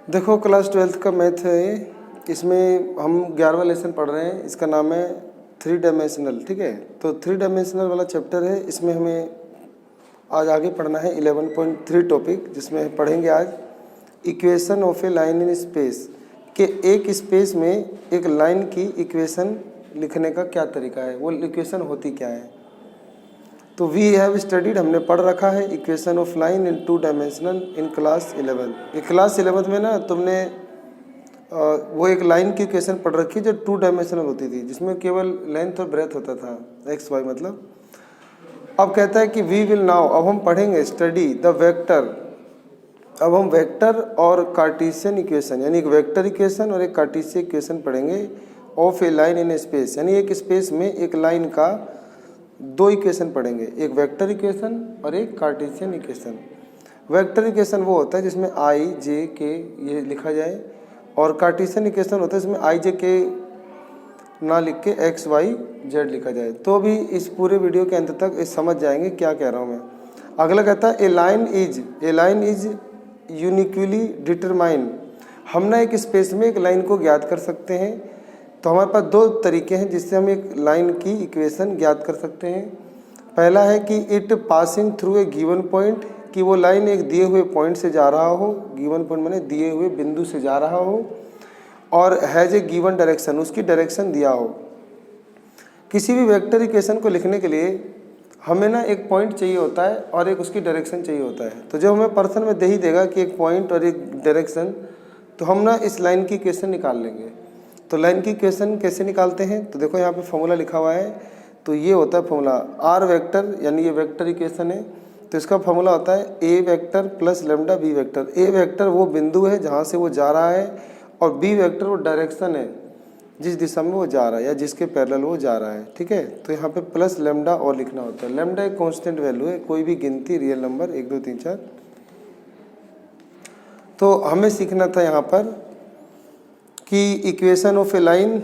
देखो class 12th का math है ये। इसमें हम 11वां लेसन पढ़ रहे हैं। इसका नाम है 3 डायमेंशनल। ठीक है, तो 3 डायमेंशनल वाला चैप्टर है। इसमें हमें आज आगे पढ़ना है 11.3 टॉपिक, जिसमें पढ़ेंगे आज equation of a line in space के एक स्पेस में एक लाइन की इक्वेशन लिखने का क्या तरीका है, वो इक्वेशन होती क्या है। तो वी हैव स्टडीड, हमने पढ़ रखा है equation of line in 2 dimensional in class 11। ये क्लास 11 में ना तुमने वो एक लाइन की इक्वेशन पढ़ रखी जो 2 डायमेंशनल होती थी, जिसमें केवल लेंथ और ब्रेथ होता था, एक्स वाई मतलब। अब कहता है कि वी विल नाउ, अब हम पढ़ेंगे स्टडी द वेक्टर। अब हम वेक्टर और कार्टेशियन इक्वेशन, यानी एक वेक्टर इक्वेशन और एक कार्टेशियन इक्वेशन पढ़ेंगे of a line in space, यानी एक स्पेस में एक लाइन का 2 इक्वेशन पढ़ेंगे, एक वेक्टर इक्वेशन और एक कार्टेशियन इक्वेशन। वेक्टर इक्वेशन वो होता है जिसमें आई जे के ये लिखा जाए, और कार्टेशियन इक्वेशन होता है जिसमें आई जे के ना लिख के एक्स वाई जेड लिखा जाए। तो अभी इस पूरे वीडियो के अंत तक समझ जाएंगे क्या कह रहा हूँ मैं। अगला कहता है ए लाइन इज यूनिक्वली डिटरमाइन। हम ना एक स्पेस में एक लाइन को ज्ञात कर सकते हैं। तो हमारे पास 2 तरीके हैं जिससे हम एक लाइन की इक्वेशन ज्ञात कर सकते हैं। पहला है कि it passing through a given point, कि वो लाइन एक दिए हुए पॉइंट से जा रहा हो, गिवन पॉइंट माने दिए हुए बिंदु से जा रहा हो, और हैज ए गिवन डायरेक्शन, उसकी डायरेक्शन दिया हो। किसी भी वेक्टर इक्वेशन को लिखने के लिए हमें ना एक पॉइंट चाहिए होता है और एक उसकी डायरेक्शन चाहिए होता है। तो जब हमें पर्सन में दे ही देगा कि एक पॉइंट और एक डायरेक्शन, तो हम ना इस लाइन की इक्वेशन निकाल लेंगे। तो लाइन की इक्वेशन कैसे निकालते हैं, तो देखो यहाँ पे फॉर्मूला लिखा हुआ है। तो ये होता है फॉर्मूला आर वेक्टर, यानी ये वेक्टर इक्वेशन है। तो इसका फॉर्मूला होता है A vector plus lambda B vector. A vector वो बिंदु है जहाँ से वो जा रहा है, और बी वेक्टर वो डायरेक्शन है जिस दिशा में वो जा रहा है या जिसके पैरेलल वो जा रहा है। ठीक है, तो यहाँ पे प्लस लेमडा और लिखना होता है। लेमडा एक कांस्टेंट वैल्यू है, कोई भी गिनती रियल नंबर 1 2 3 4। तो हमें सीखना था यहाँ पर कि इक्वेशन ऑफ ए लाइन,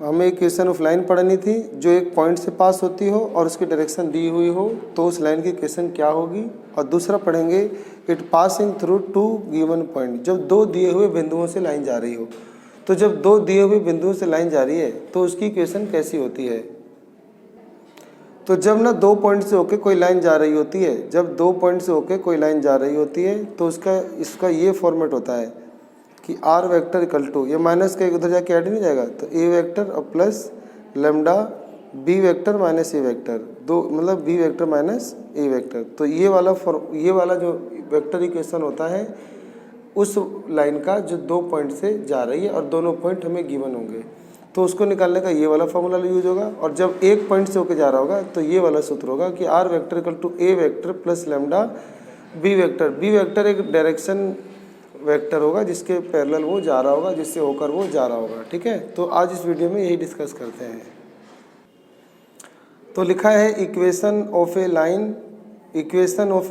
हमें इक्वेशन ऑफ लाइन पढ़नी थी जो एक पॉइंट से पास होती हो और उसकी डायरेक्शन दी हुई हो, तो उस लाइन की इक्वेशन क्या होगी। और दूसरा पढ़ेंगे it passing through 2 given point, जब 2 दिए हुए बिंदुओं से लाइन जा रही हो। तो जब 2 दिए हुए बिंदुओं से लाइन जा रही है तो उसकी इक्वेशन कैसी होती है। तो जब ना 2 पॉइंट से होके कोई लाइन जा रही होती है, जब 2 पॉइंट से होके कोई लाइन जा रही होती है, तो इसका ये फॉर्मेट होता है कि आर वेक्टर इक्वल टू, ये माइनस का उधर जाके ऐड नहीं जाएगा, तो ए वेक्टर और plus lambda B vector minus A vector, 2 मतलब B vector minus A vector. तो ये वाला जो वेक्टर इक्वेशन होता है उस लाइन का जो 2 पॉइंट से जा रही है और दोनों पॉइंट हमें गिवन होंगे, तो उसको निकालने का ये वाला फॉर्मूला यूज होगा। और जब एक पॉइंट से होकर जा रहा होगा तो ये वाला सूत्र होगा कि R vector equal to A vector plus lambda B vector. B vector एक डायरेक्शन वेक्टर होगा जिसके पैरेलल वो जा रहा होगा, जिससे होकर वो जा रहा होगा। ठीक है, तो आज इस वीडियो में यही डिस्कस करते हैं। तो लिखा है equation of a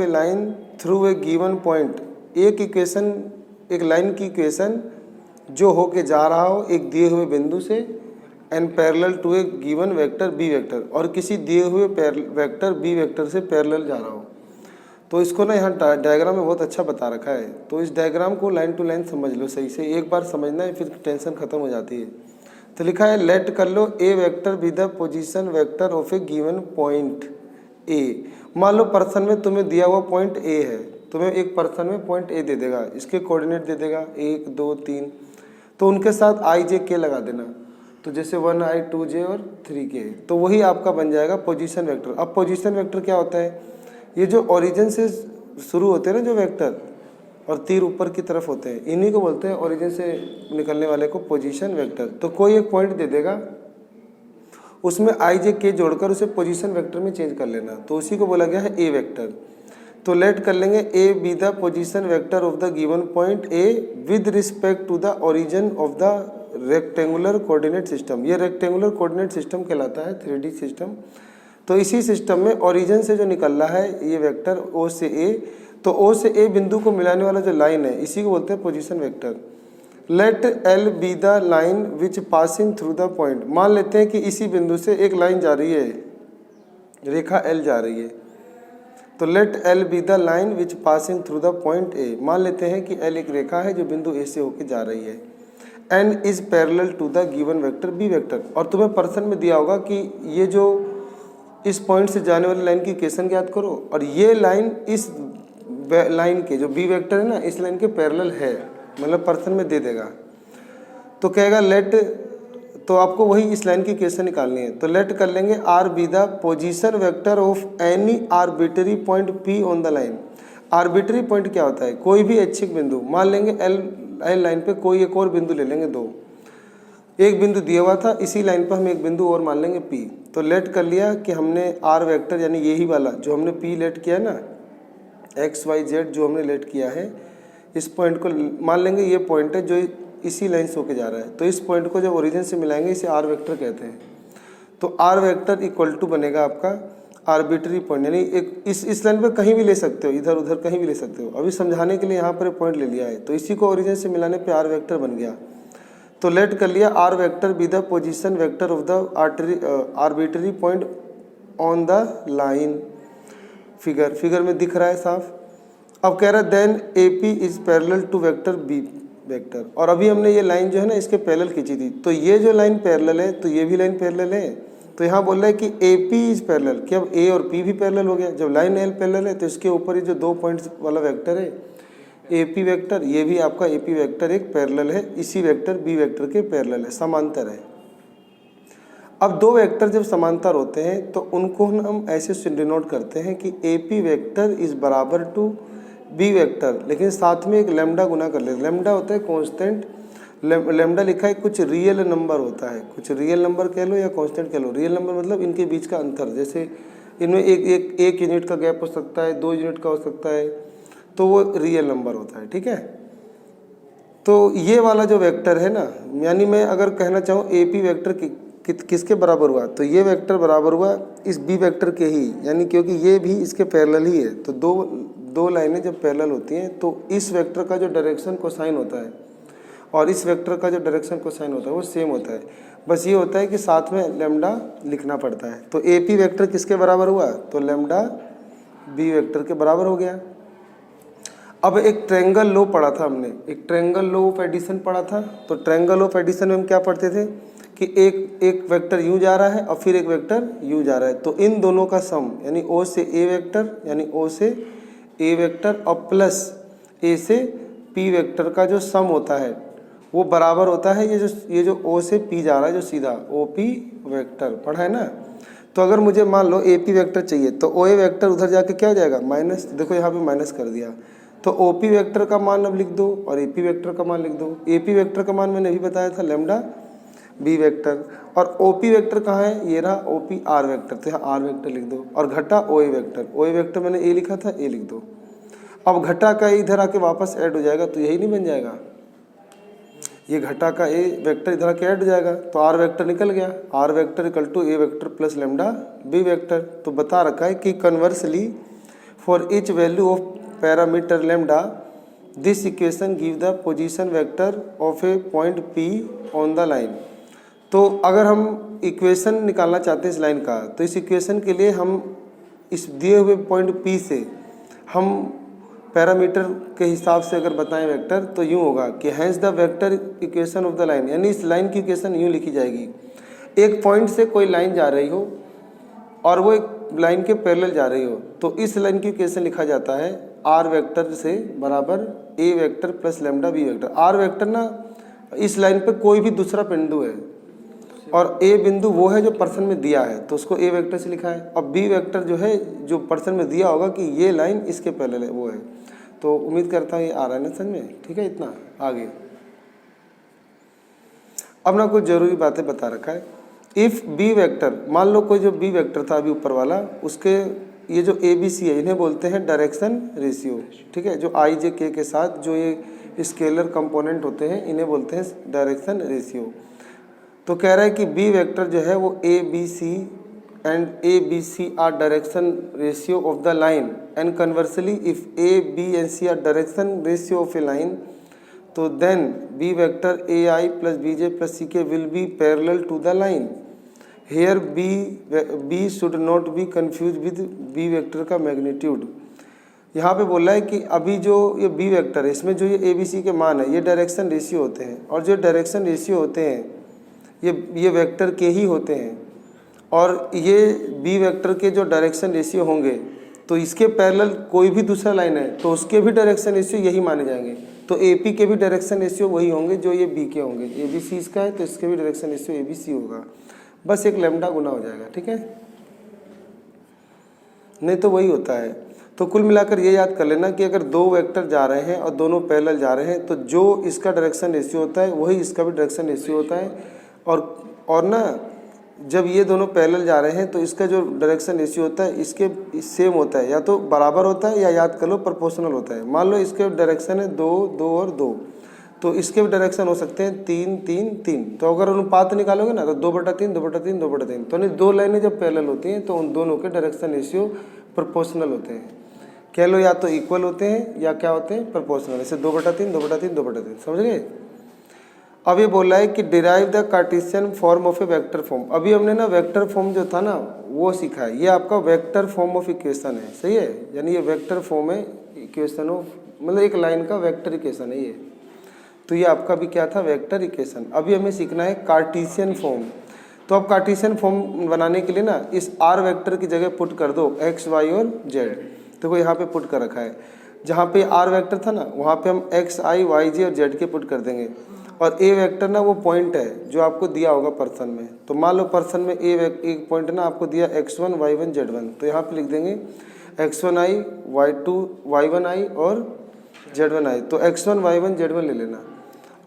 line through a given point. एक इक्वेशन, एक लाइन की इक्वेशन जो होके जा रहा हो एक दिए हुए बिंदु से, and parallel to a given vector B vector, और किसी दिए हुए वेक्टर बी वेक्टर से पैरेलल जा रहा हो। तो इसको ना यहाँ डायग्राम में बहुत अच्छा बता रखा है। तो इस डायग्राम को लाइन टू लाइन समझ लो सही से, एक बार समझना है फिर टेंशन खत्म हो जाती है। तो लिखा है लेट कर लो A vector B the position vector of A given point A. मान लो पर्सन में तुम्हें दिया हुआ पॉइंट ए है, तुम्हें एक पर्सन में पॉइंट ए दे देगा, इसके कोऑर्डिनेट दे देगा 1 2 3, तो उनके साथ आई जे के लगा देना। तो जैसे 1i 2j और 3k, तो वही आपका बन जाएगा पोजीशन वेक्टर। अब पोजीशन वेक्टर क्या होता है, ये जो ओरिजिन से शुरू होते हैं ना जो वेक्टर, और तीर ऊपर की तरफ होते हैं, इन्हीं को बोलते हैं ओरिजिन से निकलने वाले को पोजीशन वेक्टर। तो कोई एक पॉइंट दे देगा, उसमें आई जे के जोड़कर उसे पोजीशन वेक्टर में चेंज कर लेना, तो उसी को बोला गया है ए वेक्टर। तो लेट कर लेंगे A be the position vector of the given point A with respect to the origin of the rectangular coordinate system. ये रेक्टेंगुलर कोऑर्डिनेट सिस्टम कहलाता है, 3D सिस्टम। तो इसी सिस्टम में ओरिजिन से जो निकल रहा है ये वेक्टर ओ से ए, तो ओ से ए बिंदु को मिलाने वाला जो लाइन है इसी को बोलते हैं position vector. Let L be the line which passing through the point. मान लेते हैं कि इसी बिंदु से एक लाइन जा रही है, रेखा एल जा रही है। तो let L be the line which passing through the point A. मान लेते हैं कि एल एक रेखा है जो बिंदु ए से होकर जा रही है। And is parallel to the given vector B vector. और तुम्हें प्रश्न में दिया होगा कि ये जो इस पॉइंट से जाने वाली लाइन की इक्वेशन ज्ञात करो, और ये लाइन इस लाइन के जो बी वेक्टर है ना, इस लाइन के पैरेलल है, मतलब प्रश्न में दे देगा। तो कहेगा लेट, तो आपको वही इस लाइन की इक्वेशन निकालनी है। तो लेट कर लेंगे R B the position vector of any arbitrary point P on the line. Arbitrary point क्या होता है? कोई भी ऐच्छिक बिंदु। मान लेंगे एल लाइन पे कोई एक और बिंदु ले लेंगे, दो, एक बिंदु दिया हुआ था, इसी लाइन पर हम एक बिंदु और मान लेंगे पी। तो लेट कर लिया कि हमने आर वेक्टर यानी यही वाला जो हमने पी लेट किया है ना, एक्स वाई जेड जो हमने लेट किया है, इस पॉइंट को मान लेंगे ये पॉइंट है जो इसी लाइन से होके जा रहा है। तो इस पॉइंट को जब ओरिजिन से मिलाएंगे इसे आर वेक्टर कहते हैं। तो आर वेक्टर इक्वल टू बनेगा आपका आर्बिट्री पॉइंट, यानी एक इस लाइन पे कहीं भी ले सकते हो, इधर उधर कहीं भी ले सकते हो। अभी समझाने के लिए यहाँ पर पॉइंट ले लिया है, तो इसी को ओरिजिन से मिलाने पे आर वेक्टर बन गया। तो लेट कर लिया R vector B the position vector of the arbitrary point on the line. Figure में दिख रहा है साफ। अब कह रहा है then A P is parallel to vector B vector. और अभी हमने ये लाइन जो है ना इसके पैरेलल खींची थी, तो ये जो लाइन पैरेलल है तो ये भी लाइन पैरेलल है। तो यहाँ बोल रहा है कि ए पी इज पैरेलल, कि अब ए और पी भी पैरेलल हो गया। जब लाइन एल पैरेलल है तो इसके ऊपर ही जो 2 पॉइंट्स वाला वेक्टर है ए पी वेक्टर, ये भी आपका ए पी वेक्टर एक पैरेलल है, इसी वेक्टर बी वेक्टर के पैरेलल है, समांतर है। अब दो वेक्टर जब समांतर होते हैं तो उनको हम ऐसे डिनोट करते हैं कि ए पी वेक्टर इज बराबर टू बी वेक्टर, लेकिन साथ में एक लैम्डा गुना कर लेते। लैम्डा होता है कांस्टेंट, लैम्डा लिखा है कुछ रियल नंबर होता है, कुछ रियल नंबर कह लो या कांस्टेंट कह लो। रियल नंबर मतलब इनके बीच का अंतर, जैसे इनमें एक यूनिट का गैप हो सकता है, 2 यूनिट का हो सकता है, तो वो रियल नंबर होता है, ठीक है। तो ये वाला जो वेक्टर है ना, यानी मैं अगर कहना चाहूँ ए पी वेक्टर किसके बराबर हुआ, तो ये वेक्टर बराबर हुआ इस बी वेक्टर के ही, यानी क्योंकि ये भी इसके पैरेलल ही है। तो दो लाइनें जब पैरेलल होती हैं तो इस वेक्टर का जो डायरेक्शन कोसाइन होता है और इस वेक्टर का जो डायरेक्शन कोसाइन होता है वो सेम होता है। बस ये होता है कि साथ में लैम्डा लिखना पड़ता है। तो ए पी वेक्टर किसके बराबर हुआ, तो लैम्डा बी वेक्टर के बराबर हो गया। अब एक ट्रायंगल लॉ पढ़ा था हमने, एक ट्रायंगल लॉ ऑफ एडिशन पढ़ा था। तो ट्रायंगल ऑफ एडिशन में हम क्या पढ़ते थे कि एक वेक्टर यूँ जा रहा है और फिर एक वेक्टर यूँ जा रहा है, तो इन दोनों का सम यानी ओ से ए वेक्टर, यानी ओ से ए वेक्टर और प्लस ए से पी वेक्टर का जो सम होता है वो बराबर होता है ये जो ओ से पी जा रहा है, जो सीधा ओ पी वेक्टर पढ़ा है ना। तो अगर मुझे मान लो ए पी वेक्टर चाहिए तो ओ ए वेक्टर उधर जाके क्या हो जाएगा, माइनस। देखो यहाँ पे माइनस कर दिया, तो ओ पी वेक्टर का मान अब लिख दो और ए पी वेक्टर का मान लिख दो। ए पी वेक्टर का मान मैंने अभी बताया था लैम्डा बी वेक्टर, और ओ पी वेक्टर कहाँ है, ये रहा ओ पी आर वेक्टर, तो यहाँ आर वेक्टर लिख दो। और घटा ओ ए वेक्टर, ओ ए वेक्टर मैंने ए लिखा था, ए लिख दो। अब घटा का इधर आके वापस ऐड हो जाएगा, तो यही नहीं बन जाएगा, ये घटा का ए वेक्टर इधर आके ऐड हो जाएगा, तो आर वेक्टर निकल गया। R vector equal to A vector plus lambda B vector. तो बता रखा है कि conversely for each value of parameter lambda this equation give the position vector of a point P on the line. तो अगर हम इक्वेशन निकालना चाहते हैं इस लाइन का, तो इस इक्वेशन के लिए हम इस दिए हुए पॉइंट पी से हम पैरामीटर के हिसाब से अगर बताएं वेक्टर, तो यूँ होगा कि hence the vector equation of the line, यानी इस लाइन की इक्वेशन यूँ लिखी जाएगी। एक पॉइंट से कोई लाइन जा रही हो और वो एक लाइन के पैरेलल जा रही हो, तो इस लाइन की इक्वेशन लिखा जाता है आर वेक्टर से बराबर A vector plus lambda B vector. R vector ना इस लाइन पे कोई भी दूसरा बिंदु है और ए बिंदु वो है जो प्रश्न में दिया है, तो उसको ए वेक्टर से लिखा है। अब बी वेक्टर जो है जो प्रश्न में दिया होगा कि ये लाइन इसके पैरेलल है, वो है। तो उम्मीद करता हूँ ये आ रहा है ना समझ में, ठीक है। इतना आगे अब ना कुछ जरूरी बातें बता रखा है। इफ़ बी वेक्टर, मान लो कोई जो बी वेक्टर था अभी ऊपर वाला, उसके ये जो ए बी सी है इन्हें बोलते हैं डायरेक्शन रेशियो, ठीक है। जो आई जे के साथ जो ये स्केलर कंपोनेंट होते हैं इन्हें बोलते हैं डायरेक्शन रेशियो। तो कह रहा है कि बी वेक्टर जो है वो A B C and A B C are direction ratio of the line, and conversely if A B and C are direction ratio of a line, तो then B vector A I plus B J plus C K will be parallel to the line. Here B should not be confuse with B vector का magnitude. यहाँ पे बोल रहा है कि अभी जो ये बी वेक्टर है इसमें जो ये ABC के मान है ये डायरेक्शन रेशियो होते हैं, और जो डायरेक्शन रेशियो होते हैं ये वेक्टर के ही होते हैं, और ये बी वेक्टर के जो डायरेक्शन रेशियो होंगे तो इसके पैरेलल कोई भी दूसरा लाइन है तो उसके भी डायरेक्शन रेशियो यही माने जाएंगे। तो AP के भी डायरेक्शन रेशियो वही होंगे जो ये B के होंगे। ABC इसका है तो इसके भी डायरेक्शन रेशियो ABC होगा, बस एक लैम्डा गुना हो जाएगा, ठीक है, नहीं तो वही होता है। तो कुल मिलाकर ये याद कर लेना कि अगर दो वेक्टर जा रहे हैं और दोनों पैरेलल जा रहे हैं तो जो इसका डायरेक्शन रेशियो होता है वही इसका भी डायरेक्शन रेशियो होता है, और ना जब ये दोनों पैरेलल जा रहे हैं तो इसका जो डायरेक्शन रेशियो होता है इसके सेम होता है, या तो बराबर होता है या याद कर लो प्रोपोर्शनल होता है। मान लो इसके डायरेक्शन है 2 2 और 2, तो इसके भी डायरेक्शन हो सकते हैं 3 3 3। तो अगर अनुपात निकालोगे ना तो 2/3 2/3 2/3, तो नहीं दो लाइनें जब पैरेलल होती हैं तो उन दोनों के डायरेक्शन रेशियो प्रोपोर्शनल होते हैं, कह लो या तो इक्वल होते हैं या क्या होते हैं प्रोपोर्शनल, ऐसे 2/3 2/3 2/3, समझ गए। अब ये बोल रहा है कि derive the Cartesian form of A vector form. अभी हमने ना वेक्टर फॉर्म जो था ना वो सीखा है, ये आपका वेक्टर फॉर्म ऑफ इक्वेशन है, सही है, यानी ये वेक्टर फॉर्म है इक्वेशन ऑफ, मतलब एक लाइन का वेक्टर इक्वेशन है ये। तो ये आपका भी क्या था, वेक्टर इक्वेशन। अभी हमें सीखना है कार्टेशियन फॉर्म। तो अब कार्टेशियन फॉर्म बनाने के लिए ना इस R वेक्टर की जगह पुट कर दो x y और z। देखो यहाँ पे पुट कर रखा है, जहाँ पे R वेक्टर था ना वहाँ पे हम x i y j और z के पुट कर देंगे, और A वेक्टर ना वो पॉइंट है जो आपको दिया होगा पर्सन में। तो मान लो पर्सन में एक पॉइंट ना आपको दिया x1 y1 z1, तो यहाँ पे लिख देंगे x1 i y1 i और z1 i। तो x1 y1 z1 ले लेना,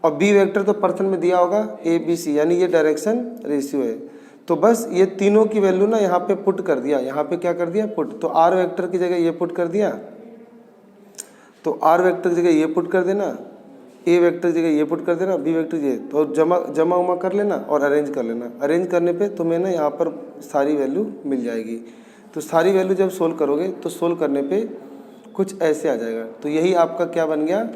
और B वेक्टर तो पर्सन में दिया होगा ABC, यानी ये डायरेक्शन रेशियो है। तो बस ये तीनों की वैल्यू ना यहाँ पे पुट कर दिया, यहाँ पे क्या कर दिया पुट। तो R वेक्टर की जगह ये पुट कर दिया, तो R वेक्टर की जगह ये पुट कर देना, A वेक्टर की जगह ये पुट कर देना, B वेक्टर ये, तो जमा उमा कर लेना और अरेंज कर लेना। अरेंज करने पे तुम्हें ना यहाँ पर सारी वैल्यू मिल जाएगी। तो सारी वैल्यू जब सोल्व करोगे तो सोल्व करने पे कुछ ऐसे आ जाएगा। तो यही आपका क्या बन गया,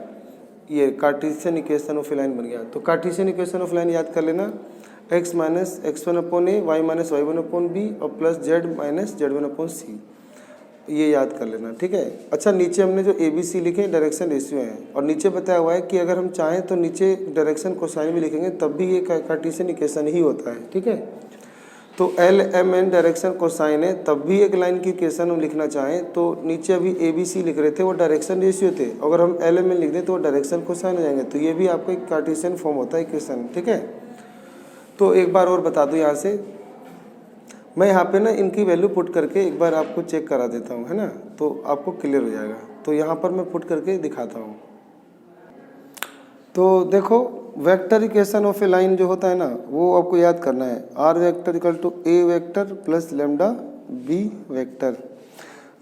ये Cartesian equation of a line बन गया। तो कार्टेशियन इक्वेशन ऑफ लाइन याद कर लेना, x minus x1/a y minus y1/b और प्लस z माइनस z1/c, ये याद कर लेना, ठीक है। अच्छा, नीचे हमने जो ABC लिखे डायरेक्शन रेशियो है, और नीचे बताया हुआ है कि अगर हम चाहें तो नीचे डायरेक्शन कोसाइन भी लिखेंगे तब भी ये कार्टेशियन इक्वेशन ही होता है, ठीक है। तो LMN डायरेक्शन कोसाइन है, तब भी एक लाइन की इक्वेशन हम लिखना चाहें तो नीचे अभी ABC लिख रहे थे वो डायरेक्शन रेशियो थे, अगर हम LMN लिख दें तो वो डायरेक्शन कोसाइन हो जाएंगे। तो ये भी आपका एक कार्टेशियन फॉर्म होता है इक्वेशन, ठीक है। तो एक बार और बता दूं, यहाँ से मैं यहाँ पे ना इनकी वैल्यू पुट करके एक बार आपको चेक करा देता हूँ, है ना, तो आपको क्लियर हो जाएगा। तो यहाँ पर मैं पुट करके दिखाता हूँ। तो देखो vector equation of a line जो होता है ना वो आपको याद करना है, R vector equal to A vector plus lambda B vector,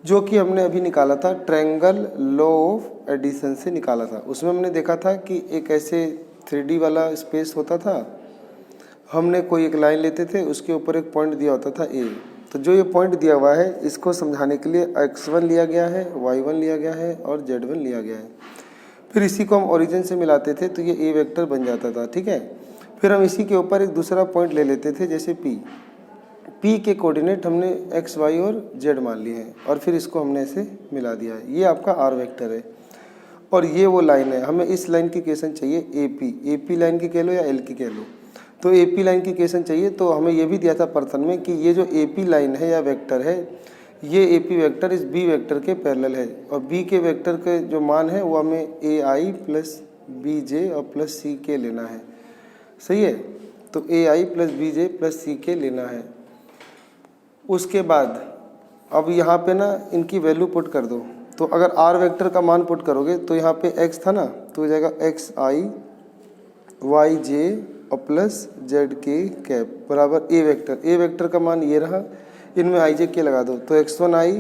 जो कि हमने अभी निकाला था ट्रायंगल लॉ ऑफ एडिशन से निकाला था। उसमें हमने देखा था कि एक ऐसे 3D वाला स्पेस होता था, हमने कोई एक लाइन लेते थे, उसके ऊपर एक पॉइंट दिया होता था A। तो जो ये पॉइंट दिया हुआ है इसको समझाने के लिए x1 लिया गया है, y1 लिया गया है और z1 लिया गया है। फिर इसी को हम ओरिजिन से मिलाते थे तो ये A वेक्टर बन जाता था, ठीक है। फिर हम इसी के ऊपर एक दूसरा पॉइंट ले लेते थे, जैसे P के कोऑर्डिनेट हमने x, y और z मान लिए हैं, और फिर इसको हमने ऐसे मिला दिया है। ये आपका R वेक्टर है, और ये वो लाइन है। हमें इस लाइन की इक्वेशन चाहिए AP लाइन की कह लो या L की कह लो। तो AP लाइन की इक्वेशन चाहिए, तो हमें ये भी दिया था पर्सन में कि ये जो AP लाइन है या वेक्टर है, ये AP वेक्टर इस B वेक्टर के पैरेलल है, और B के वेक्टर के जो मान है वो हमें AI प्लस BJ और प्लस CK लेना है, सही है। तो AI plus BJ plus CK लेना है। उसके बाद अब यहाँ पे ना इनकी वैल्यू पुट कर दो। तो अगर R वेक्टर का मान पुट करोगे तो यहाँ पे x था ना, तो हो जाएगा XI YJ और प्लस ZK कैप बराबर A वेक्टर। A वेक्टर का मान ये रहा, इनमें IJ के लगा दो, तो x1i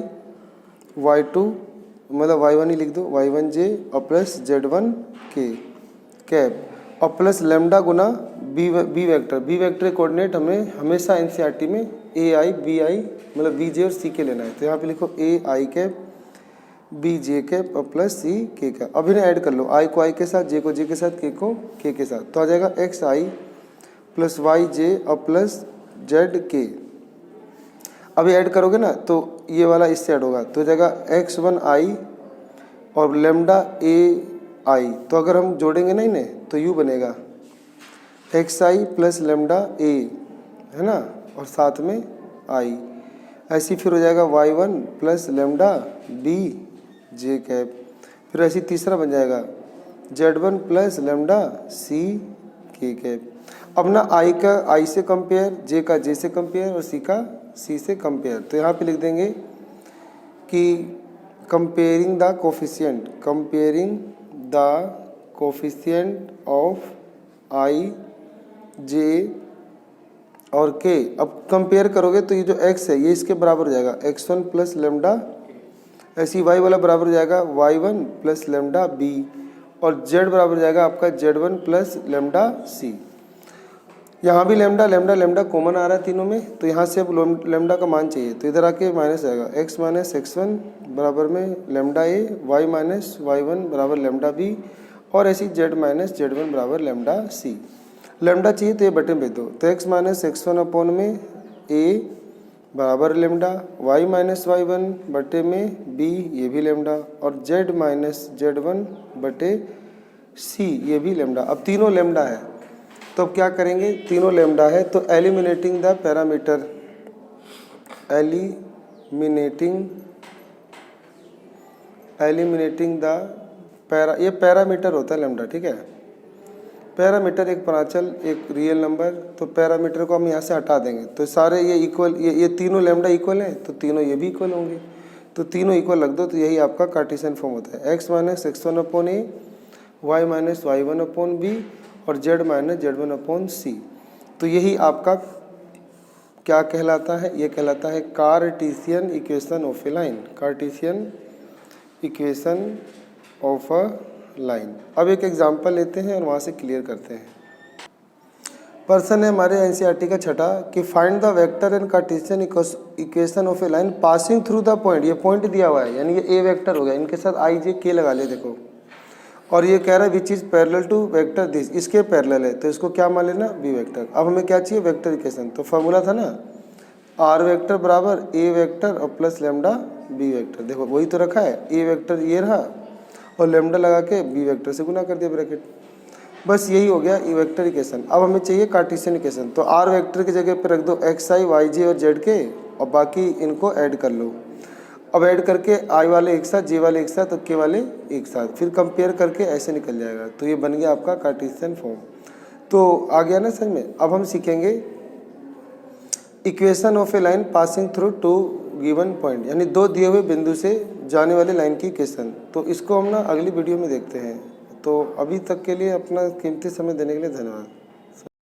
y2 मतलब y1 ही लिख दो, y1j और प्लस z1k कैप और प्लस लैम्डा गुना B vector. B vector coordinate हमें हमेशा NCERT में AI BI मतलब BJ और CK लेना है। तो यहाँ पे लिखो AI कैप BJ कैप और प्लस CK कैप। अब इन्हें ऐड कर लो, I को I के साथ, J को J के साथ, K को K के साथ, तो आ जाएगा XI प्लस YJ और प्लस जेड के। अब ये ऐड करोगे ना तो ये वाला इससे ऐड होगा तो हो जाएगा x1i और लेमडा ए आई। तो अगर हम जोड़ेंगे ना इन्हें तो यू बनेगा xi प्लस लेमडा ए, है ना, और साथ में आई। ऐसी फिर हो जाएगा y1 plus lambda B J cap. फिर ऐसी तीसरा बन जाएगा z1 प्लस लेमडा सी के कैप। अब ना आई का आई से कंपेयर, जे का जे से कंपेयर और सी का सी से कंपेयर। तो यहाँ पे लिख देंगे कि कंपेयरिंग द कोफिशिएंट ऑफ आई जे और के। अब कंपेयर करोगे तो ये जो x है ये इसके बराबर हो जाएगा x1 प्लस लेमडा, ऐसी y वाला बराबर हो जाएगा y1 प्लस लेमडा b, और z बराबर हो जाएगा आपका z1 प्लस लेमडा c। यहाँ भी लेमडा लेमडा लेमडा कॉमन आ रहा है तीनों में, तो यहाँ से अब लेमडा का मान चाहिए तो इधर आके माइनस आएगा x माइनस x1 बराबर में lambda A, y minus y1 बराबर लेमडा बी, और ऐसी z माइनस z1 बराबर लेमडा सी। लेमडा चाहिए तो ये बटे में भेज दो तो x माइनस x1 अपॉन में a बराबर लेमडा, y माइनस y1 बटे में b ये भी लेमडा, और z माइनस z1 बटे c ये भी लेमडा। अब तीनों लेमडा है तो अब क्या करेंगे, तीनों लेमडा है तो eliminating the parameter, eliminating the para, ये पैरामीटर होता है लेमडा, ठीक है। पैरामीटर एक प्राचल एक रियल नंबर, तो पैरामीटर को हम यहाँ से हटा देंगे तो सारे ये इक्वल, ये तीनों लेमडा इक्वल हैं तो तीनों ये भी इक्वल होंगे, तो तीनों इक्वल रख दो तो यही आपका कार्टेशियन फॉर्म होता है। x minus x1 upon A, y minus y1 upon B, और z minus z1 upon C. तो यही आपका क्या कहलाता है, ये कहलाता है Cartesian equation of a line, Cartesian equation of a line. अब एक एग्जांपल लेते हैं और वहाँ से क्लियर करते हैं। पर्सन है हमारे एनसीईआरटी का छठा कि find the vector and Cartesian equation of a line passing through the point. ये पॉइंट दिया हुआ है यानी ये ए वेक्टर हो गया, इनके साथ आई जे के लगा ले देखो, और ये कह रहा है which is parallel to vector this, इसके पैरेलल है तो इसको क्या मान लेना बी वेक्टर। अब हमें क्या चाहिए वेक्टर इक्वेशन, तो फॉर्मूला था ना आर वेक्टर बराबर ए वेक्टर और प्लस लेमडा बी वेक्टर। देखो वही तो रखा है, ए वेक्टर ये रहा और लेमडा लगा के बी वेक्टर से गुना कर दिया ब्रैकेट, बस यही हो गया ई वेक्टर इक्वेशन। अब हमें चाहिए कार्टेशियन इक्वेशन, तो आर वेक्टर की जगह पे रख दो एक्स आई वाई जे और जेड के, और बाकी इनको ऐड कर लो। अब ऐड करके आई वाले एक साथ, जे वाले एक साथ और के वाले एक साथ, फिर कंपेयर करके ऐसे निकल जाएगा। तो ये बन गया आपका कार्टेशियन फॉर्म। तो आ गया ना समझ में। अब हम सीखेंगे equation of a line passing through two given point, यानी दो दिए हुए बिंदु से जाने वाले लाइन की इक्वेशन। तो इसको हम ना अगली वीडियो में देखते हैं। तो अभी तक के लिए अपना कीमती समय देने के लिए धन्यवाद।